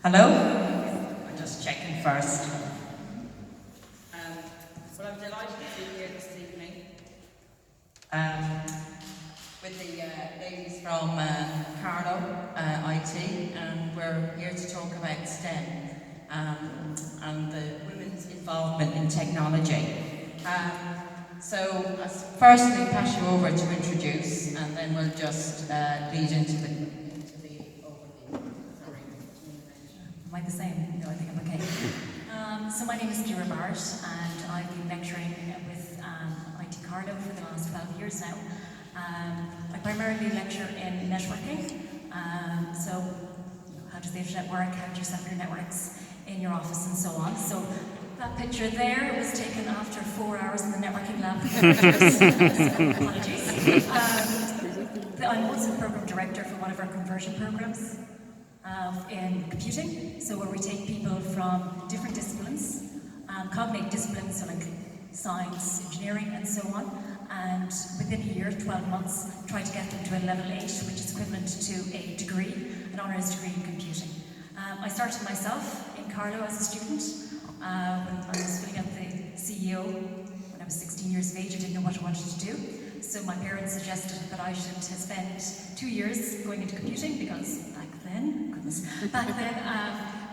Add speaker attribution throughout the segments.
Speaker 1: Hello? I'm just checking first. Well, I'm delighted to be here this evening with the ladies from Carlo IT, and we're here to talk about STEM and the women's involvement in technology. So I'll firstly pass you over to introduce, and then we'll just lead into the overview. Sorry.
Speaker 2: Am I the same? No, I think I'm okay. So my name is Kira Barrett, and I've been lecturing with IT Carlo for the last 12 years now. I primarily lecture in networking. So how does the internet work? How do you set up your networks in your office and so on. So that picture there was taken after 4 hours in the networking lab. Apologies. I'm also the program director for one of our conversion programs in computing. So where we take people from different disciplines, cognitive disciplines, so like science, engineering, and so on, and within a year, 12 months, try to get them to a level 8, which is equivalent to a degree, an honours degree in computing. I started myself in Carlo as a student. When I was filling out the CEO when I was 16 years of age, I didn't know what I wanted to do. So my parents suggested that I should spend 2 years going into computing, because back then,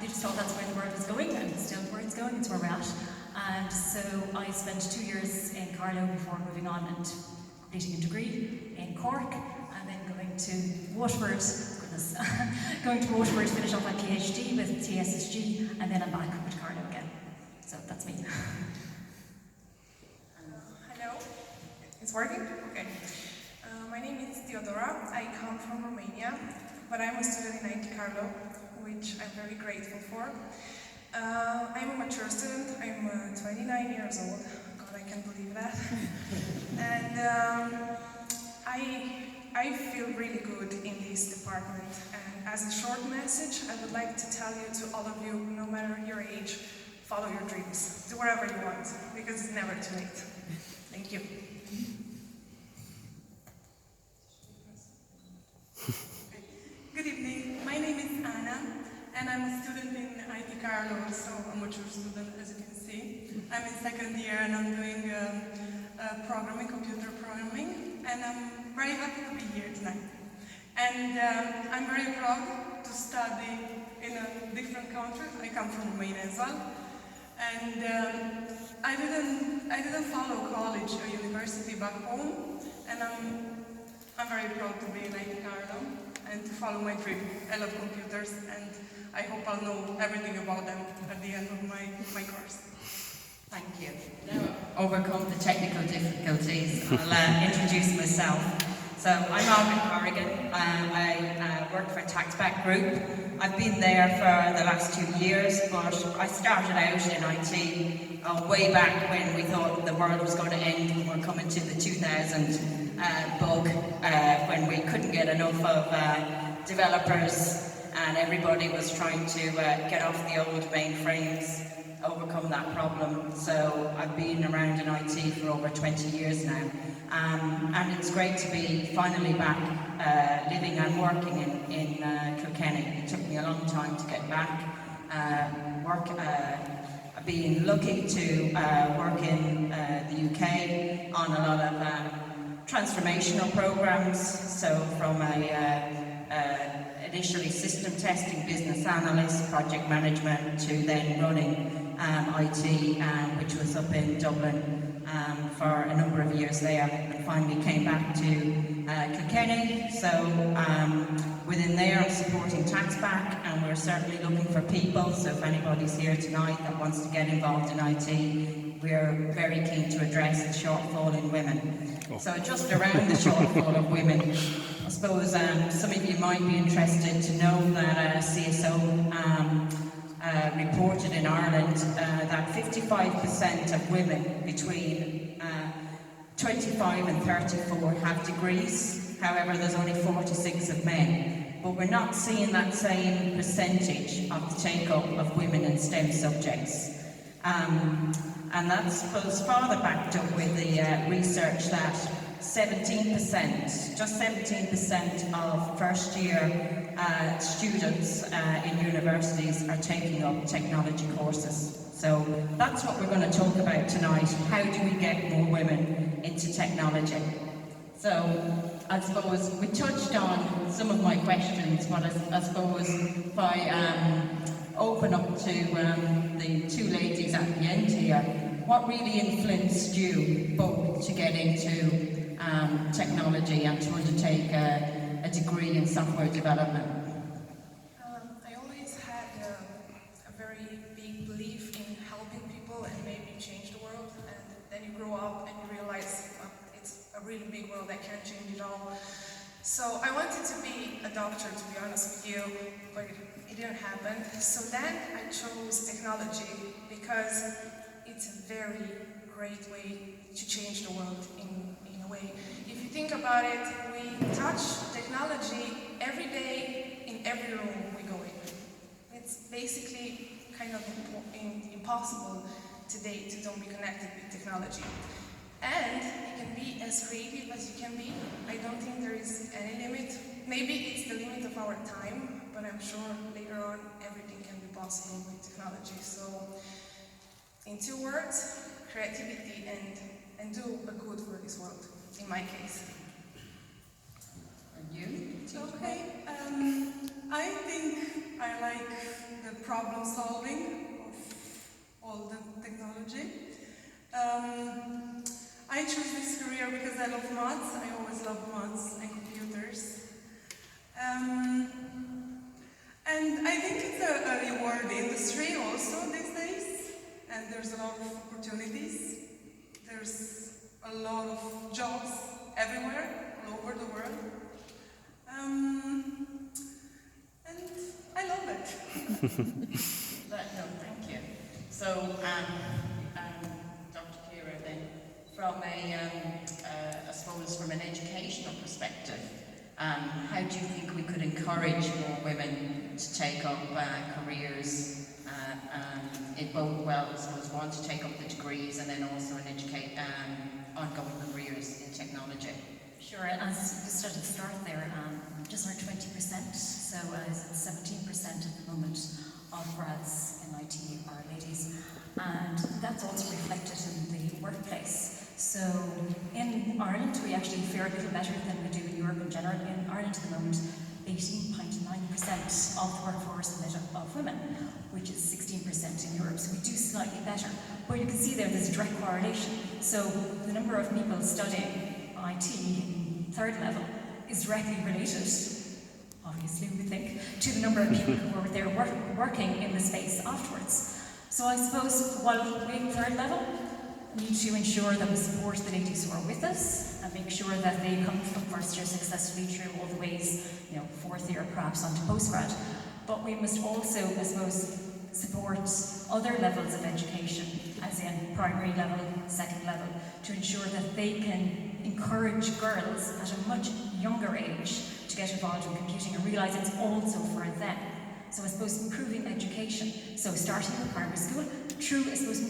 Speaker 2: they just thought that's where the world was going, and it's still where it's going, it's where we're at. And so I spent 2 years in Carlo before moving on and completing a degree in Cork, and then going to Waterford, going to Waterford to finish off my PhD with TSSG, and then I'm back with Carlo again. So that's me.
Speaker 3: Hello, it's working? Okay. My name is Theodora. I come from Romania, but I'm a student in IT Carlo, which I'm very grateful for. I'm a mature student. I'm 29 years old. God, I can't believe that. And I feel really good in this department. And as a short message, I would like to tell you to all of you, no matter your age, follow your dreams. Do whatever you want, because it's never too late. Thank you. Good evening. My name is Anna, and I'm a student in IT Carlo, so a mature student, as you can see. I'm in second year, and I'm doing programming, computer programming, and I'm very happy to be here tonight. And I'm very proud to study in a different country. I come from Romania as well. And I didn't follow college or university back home, and I'm very proud to be in IT Carlo and to follow my dream. I love computers, and I hope I'll know everything about them at the end of my course.
Speaker 1: Thank you. Now, overcome the technical difficulties, I'll introduce myself. So I'm Margaret Corrigan. I work for Taxback Group. I've been there for the last 2 years, but I started out in IT way back when we thought the world was going to end, and we're coming to the 2000 bug, when we couldn't get enough of developers, and everybody was trying to get off the old mainframes, overcome that problem. So I've been around in IT for over 20 years now. And it's great to be finally back living and working in Kilkenny. It took me a long time to get back. I've been lucky to work in the UK on a lot of transformational programs. So from initially system testing, business analyst, project management, to then running IT, which was up in Dublin for a number of years there, and finally came back to Kilkenny. So within there, I'm supporting Taxback, and we're certainly looking for people. So if anybody's here tonight that wants to get involved in IT, we're very keen to address the shortfall in women. So just around the shortfall of women, I suppose some of you might be interested to know that CSO reported in Ireland that 55% of women between 25 and 34 have degrees. However, there's only 46 of men. But we're not seeing that same percentage of the take-up of women in STEM subjects. And that's, I suppose, further backed up with the research that 17%, just 17% of first year students in universities are taking up technology courses. So that's what we're going to talk about tonight. How do we get more women into technology? So I suppose we touched on some of my questions, but I suppose if I open up to the two ladies at the end here, what really influenced you both to get into technology and to undertake a degree in software development?
Speaker 3: I always had a very big belief in helping people and maybe change the world, and then you grow up and you realize it's a really big world that can't change it all. So I wanted to be a doctor, to be honest with you, but it didn't happen. So then I chose technology because it's a very great way to change the world in a way. If you think about it, we touch technology every day in every room we go in. It's basically kind of impossible today to don't be connected with technology. And you can be as creative as you can be. I don't think there is any limit. Maybe it's the limit of our time, but I'm sure later on everything can be possible with technology. So, in 2 words, creativity and do a good for this world, in my case.
Speaker 1: And you?
Speaker 3: Okay, I think I like the problem solving of all the technology. I chose this career because I love maths. I always loved maths and computers. And I think it's a reward industry also these days. And there's a lot of opportunities. There's a lot of jobs everywhere, all over the world. And I love it.
Speaker 1: No, thank you. So, Dr. Kira, then, from I suppose from an educational perspective, how do you think we could encourage more women to take up careers in both, well, I suppose one to take up the degrees and then also ongoing careers in technology?
Speaker 2: Sure, as you started to start there, just under 20%, so 17% at the moment of grads in IT are ladies, and that's also reflected in the workplace. So in Ireland, we actually fare a little better than we do in Europe in general. In Ireland at the moment, 18.9% of the workforce is made up of women, which is 16% in Europe, so we do slightly better. But you can see there's a direct correlation. So the number of people studying IT in 3rd level is directly related, obviously we think, to the number of people who are there working in the space afterwards. So I suppose while we in 3rd level need to ensure that we support the ladies who are with us and make sure that they come from 1st year successfully through all the ways, 4th year perhaps onto postgrad. But we must also, I suppose, support other levels of education, as in primary level, 2nd level, to ensure that they can encourage girls at a much younger age to get involved in computing and realise it's also for them. So I suppose improving education, so starting with primary school, through, I suppose,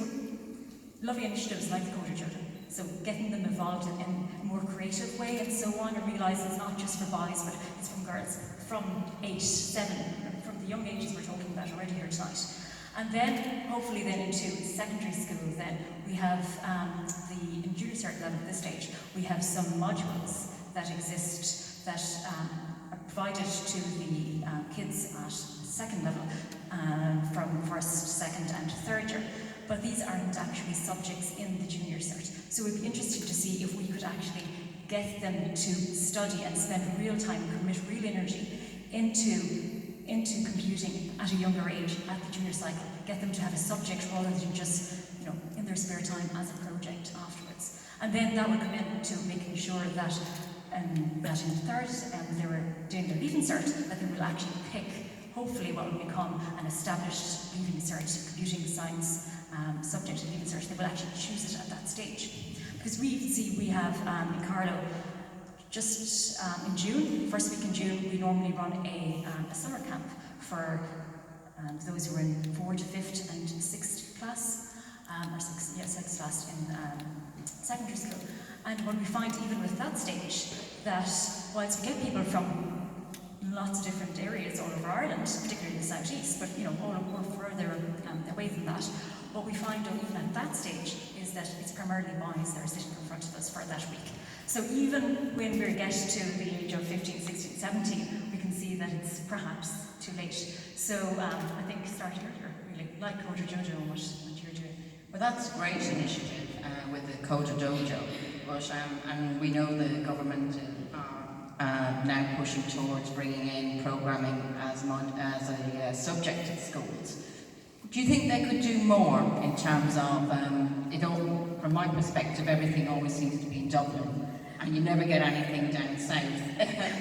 Speaker 2: lovely initiatives like the Coder Children. So getting them involved in a more creative way and so on, and realise it's not just for boys, but it's from girls from age 7, from the young ages we're talking about already here tonight. And then, hopefully then into secondary school, then we have in junior cert level at this stage, we have some modules that exist that are provided to the kids at 2nd level from 1st, 2nd and 3rd year. But these aren't actually subjects in the junior cert. So we'd be interested to see if we could actually get them to study and spend real time, commit real energy into computing at a younger age at the junior cycle, get them to have a subject rather than just, in their spare time as a project afterwards. And then that would come into making sure that in 3rd, they were doing their leaving cert, that they will actually pick, hopefully, what will become an established leaving cert, computing science subject in leaving cert. They will actually choose it at that stage. Because we have in Carlow, just in June, first week in June, we normally run a summer camp for those who are in 4th to 5th and 6th class, or 6th class in secondary school. And when we find even with that stage that whilst we get people from lots of different areas all over Ireland, particularly the southeast, but all further away than that, what we find even at that stage is that it's primarily boys that are sitting in front of us for that week. So even when we get to the age of 15, 16, 17, we can see that it's perhaps too late. So I think start earlier, really, like Coder Jojo and what you're doing.
Speaker 1: Well, that's a great initiative with the Coder Dojo, but and we know the government are now pushing towards bringing in programming as a subject at schools. Do you think they could do more in terms of it all? From my perspective, everything always seems to be in Dublin, and you never get anything down south.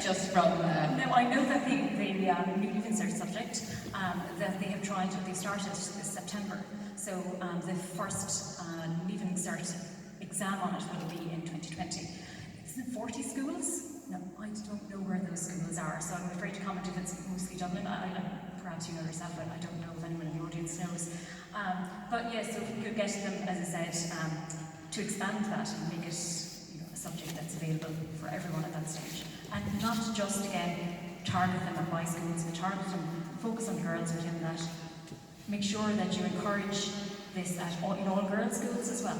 Speaker 1: Just from.
Speaker 2: No, I know that the new Leaving Cert subject that they have tried. They started this September. So the first Leaving Cert exam on it will be in 2020. Is it 40 schools? No, I don't know where those schools are, so I'm afraid to comment if it's mostly Dublin. Perhaps you know yourself, but I don't know if anyone in the audience knows. But yes, so if we could get them, as I said, to expand that and make it a subject that's available for everyone at that stage. And not just, again, target them at my schools, but target them, focus on girls within that. Make sure that you encourage this in all girls' schools as well.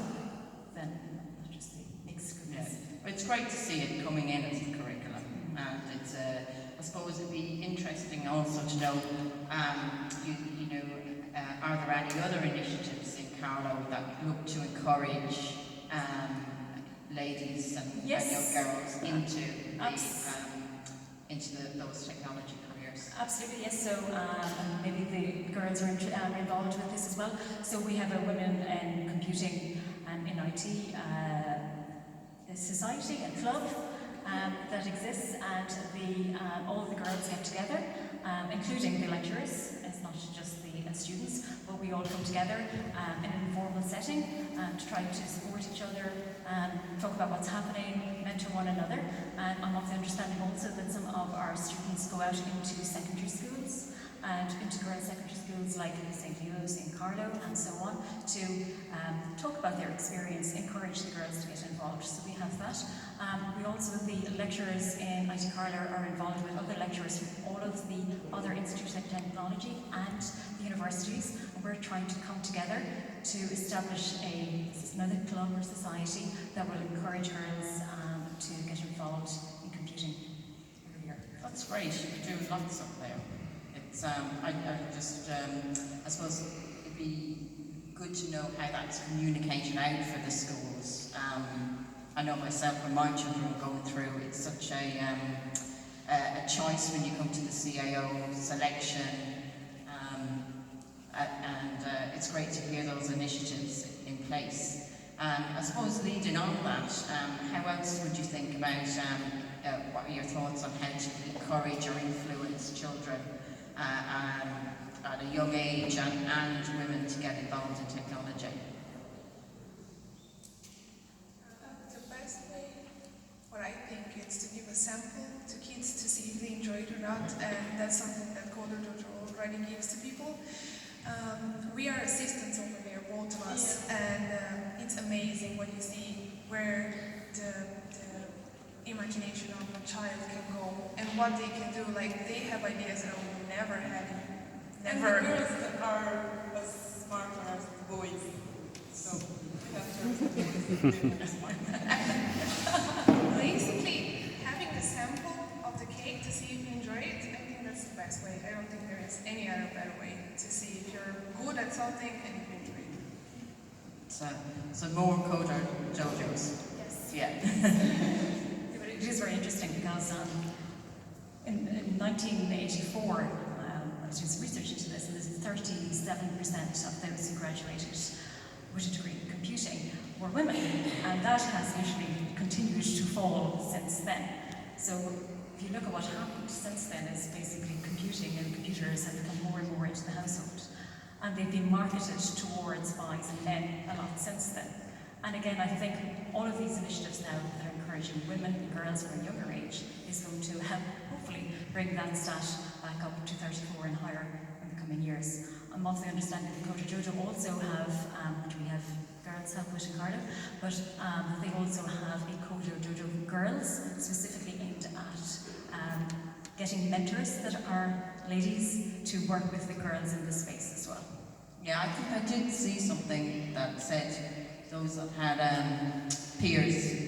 Speaker 2: Then not just the mixed schools.
Speaker 1: Yes. It's great to see it coming in as a curriculum, and it's I suppose it'd be interesting also to know, are there any other initiatives in Carlow that look to encourage ladies and young girls into those technology careers?
Speaker 2: Absolutely, yes. So maybe the girls are involved with this as well. So we have a Women in Computing and in IT society and club that exists, and all the girls get together, including the lecturers. It's not just the students, but we all come together in an informal setting to try to support each other, talk about what's happening, mentor one another. And I'm of the understanding also that some of our students go out into secondary schools and into girls' secondary schools like St. Leo's in Carlow and so on to talk about their experience, encourage the girls to get involved. So we have that. We also, the lecturers in IT Carlow are involved with other lecturers from all of the other institutes of technology and the universities, and we're trying to come together to establish another club or society that will encourage girls to get involved in computing earlier.
Speaker 1: That's great. You're doing lots up there. It's I suppose it'd be good to know how that's communicated out for the schools. I know myself when my children are going through, it's such a choice when you come to the CAO selection, and it's great to hear those initiatives in place. I suppose leading on that, how else would you think about, what are your thoughts on how to encourage or influence children at a young age and women to get involved in technology?
Speaker 4: The best way, what I think, is to give a sample to kids to see if they enjoy it or not, and that's something that Coder Dojo already gives to people. We are assistants over there, both of us, and it's amazing when you see where the imagination of a child can go and what they can do. Like, they have ideas that we never had. Never.
Speaker 3: And the girls are as smart as the boys, so we have to
Speaker 4: Basically, having a sample of the cake to see if you enjoy it, I think that's the best way. I don't think there is any other better way to see if you're good at something and if you enjoy it.
Speaker 1: So more Coder Dojos.
Speaker 2: Yes.
Speaker 1: Yeah.
Speaker 2: But it is very interesting because in 1984, I was doing some research into this, and there's 37% of those who graduated with a degree in computing were women, and that has literally continued to fall since then. So if you look at what happened since then, is basically computing and computers have become more and more into the household, and they've been marketed towards boys and men a lot since then. And again, I think all of these initiatives now that are encouraging women and girls from a younger age is going to help hopefully bring that stat back up to 34 and higher in the coming years. I'm also understanding that Coder Jojo also have, which we have girls help with in Cardiff, but they also have a Coder Dojo Girls, specifically aimed at getting mentors that are ladies to work with the girls in this space as well.
Speaker 1: Yeah, I think I did see something that said those that had peers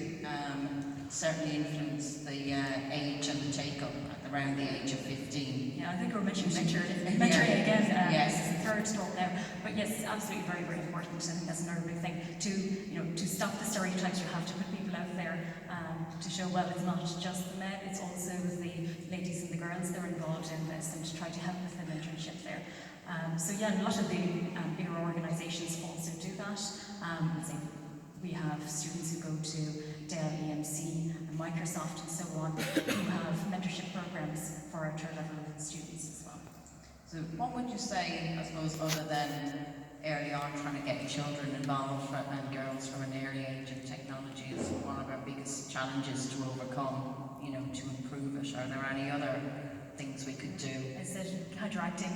Speaker 1: certainly influenced the age and the take-up at around the age of 15.
Speaker 2: Yeah, I think we're mentioning mentoring again.
Speaker 1: Yes.
Speaker 2: This is the third talk now. But yes, absolutely very, very important. I think that's another big thing. To stop the stereotypes, you have to put people out there to show, well, it's not just the men, it's also the ladies and the girls that are involved in this, and to try to help with the mentorship there. So yeah, a lot of the bigger organisations also do that. We have students who go to Dell, EMC, and Microsoft and so on, who have mentorship programs for our third level students as well.
Speaker 1: So what would you say, I suppose, other than early on trying to get children involved and girls from an early age in technology is one of our biggest challenges to overcome, to improve it? Are there any other things we could do?
Speaker 2: I said counteracting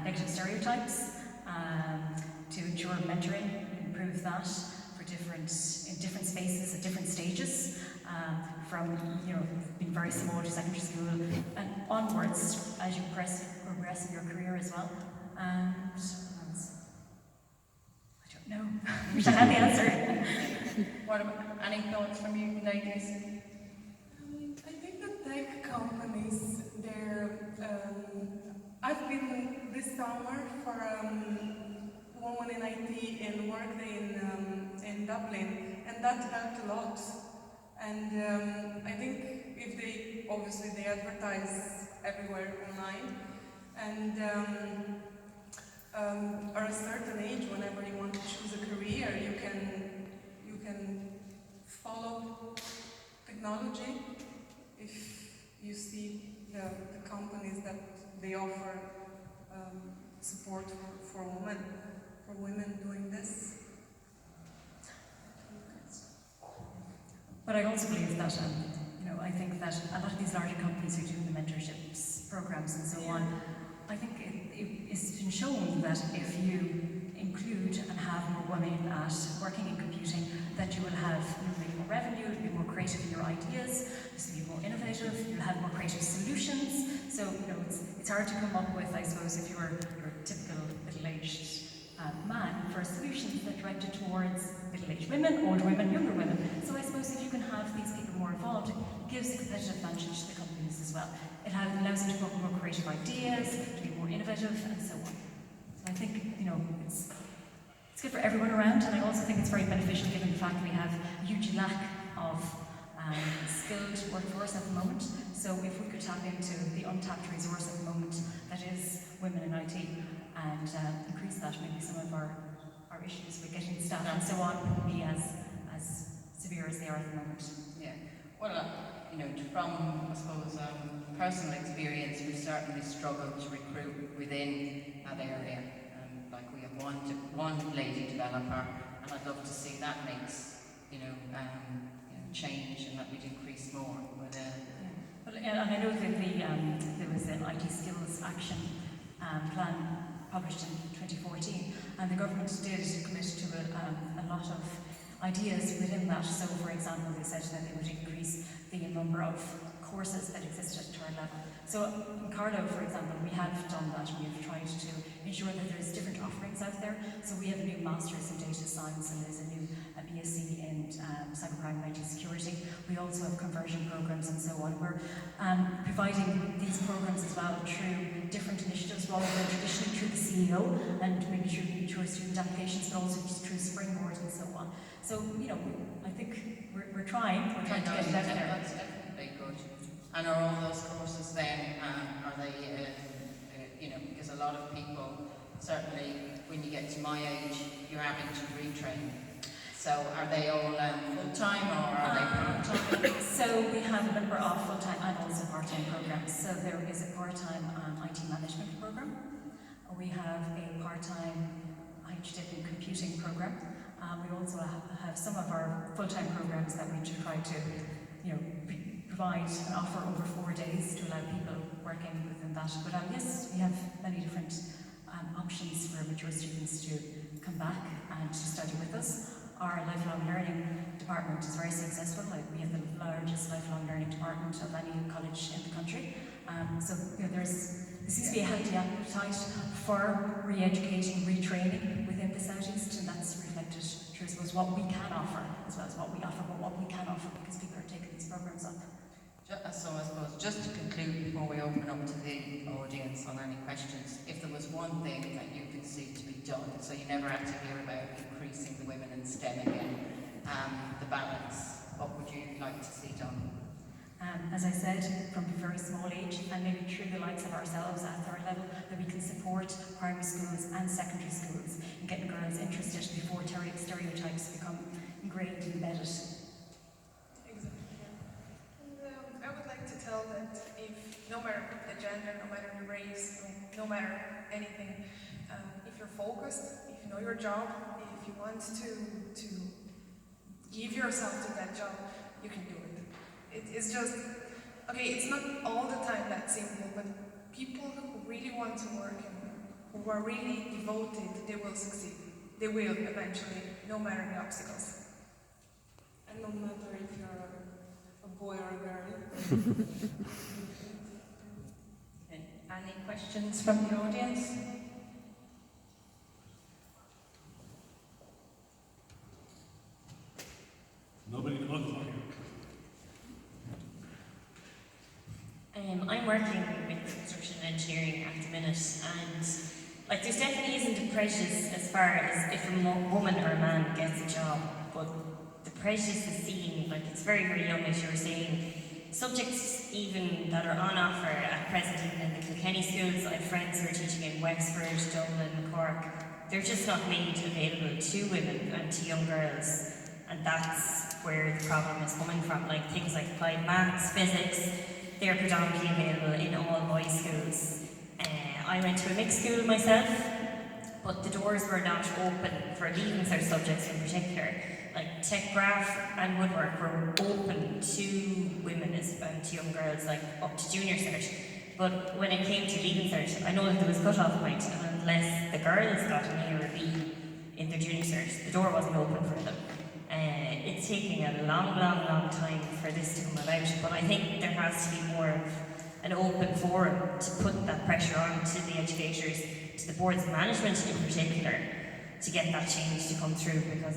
Speaker 2: negative stereotypes, to ensure mentoring, improve that in different spaces at different stages, from being very small to secondary school and onwards as you progress in your career as well. And I don't know. We should have the answer.
Speaker 1: What about, any thoughts from you, ladies?
Speaker 3: I think the tech companies, I've been this summer for Women in IT and Workday in Dublin, and that helped a lot. And I think if they advertise everywhere online, and at a certain age, whenever you want to choose a career, you can follow technology if you see the companies that they offer support for women doing this.
Speaker 2: But I also believe that, I think that a lot of these larger companies who do the mentorships programs and so on, I think it's been shown that if you include and have more women at working in computing, that you will have more revenue, you'll be more creative in your ideas, you'll be more innovative, you'll have more creative solutions. So, it's hard to come up with, I suppose, if you're your typical middle-aged man, for solutions that are directed towards middle-aged women, older women, younger women. So I suppose if you can have these people more involved, it gives a competitive advantage to the companies as well. It allows them to come up with more creative ideas, to be more innovative, and so on. So I think, it's good for everyone around, and I also think it's very beneficial given the fact we have a huge lack of skilled workforce at the moment. So if we could tap into the untapped resource at the moment that is women in IT, and increase that, maybe some of our issues with getting staff and so on wouldn't be as severe as they are at the moment.
Speaker 1: Yeah. Well, from, I suppose, personal experience, we certainly struggle to recruit within that area. We have one lady developer, and I'd love to see that makes, change and that we'd increase more. But,
Speaker 2: and I know that there was an IT skills action plan published in 2014, and the government did commit to a lot of ideas within that. So, for example, they said that they would increase the number of courses that existed at third level. So in Cardiff, for example, we have done that. We have tried to ensure that there's different offerings out there. So we have a new Master's in Data Science, and there's a new BSc in Cybercrime and IT Security. We also have conversion programs and so on. We're providing these programs as well through different initiatives, rather than traditionally through the CEO and maybe through student applications, but also through Springboard and so on. So, I think we're trying to get it out there.
Speaker 1: That's definitely good. And are all those courses then, are they, because a lot of people, certainly when you get to my age, you're having to retrain. So are they all full-time or are they part-time?
Speaker 2: So we have a number of full-time and also part-time programs. So there is a part-time IT management program. We have a part-time HDIP in computing program. We also have some of our full-time programs that we try to, provide and offer over 4 days to allow people working within that. But yes, we have many different options for mature students to come back and to study with us. Our lifelong learning department is very successful. Like, we have the largest lifelong learning department of any college in the country. So there seems to be a healthy appetite for re-educating, retraining within the Southeast, and that's reflected through, I suppose, what we can offer as well as what we offer, but what we can offer because people are taking these programs up.
Speaker 1: So I suppose, just to conclude before we open up to the audience on any questions, if there was one thing that you could see to be done, so you never had to hear about increasing the women in STEM again, the balance, what would you like to see done?
Speaker 2: As I said, from a very small age, and maybe through the likes of ourselves at third level, that we can support primary schools and secondary schools in getting girls interested before stereotypes become ingrained and embedded.
Speaker 4: Exactly. And I would like to tell that if, no matter the gender, no matter the race, no matter anything, if you're focused, if you know your job, if you want to give yourself to that job, you can do it. It's just, okay, it's not all the time that simple, but people who really want to work and who are really devoted, they will succeed. They will eventually, no matter the obstacles.
Speaker 3: And no matter if you're a boy or a girl.
Speaker 1: Okay. Any questions from the audience?
Speaker 5: Nobody knows about you.
Speaker 6: I'm working with construction and engineering at the minute, and like there definitely isn't a prejudice as far as if a woman or a man gets a job, but the prejudice is seen, like it's very, very young, as you were saying. Subjects even that are on offer at present in the Kilkenny schools, I have friends who are teaching in Wexford, Dublin, Cork, they're just not made available to women and to young girls, and that's where the problem is coming from. Like things like applied maths, physics, they're predominantly available in all boys' schools. I went to a mixed school myself, but the doors were not open for leaving cert subjects in particular. Like tech, graph and woodwork were open to women and to young girls, like up to junior cert. But when it came to leaving cert, I know that there was a cut-off point, and unless the girls got an A or a B in their junior cert, the door wasn't open for them. It's taking a long time for this to come about, but I think there has to be more of an open forum to put that pressure on to the educators, to the boards of management in particular, to get that change to come through, because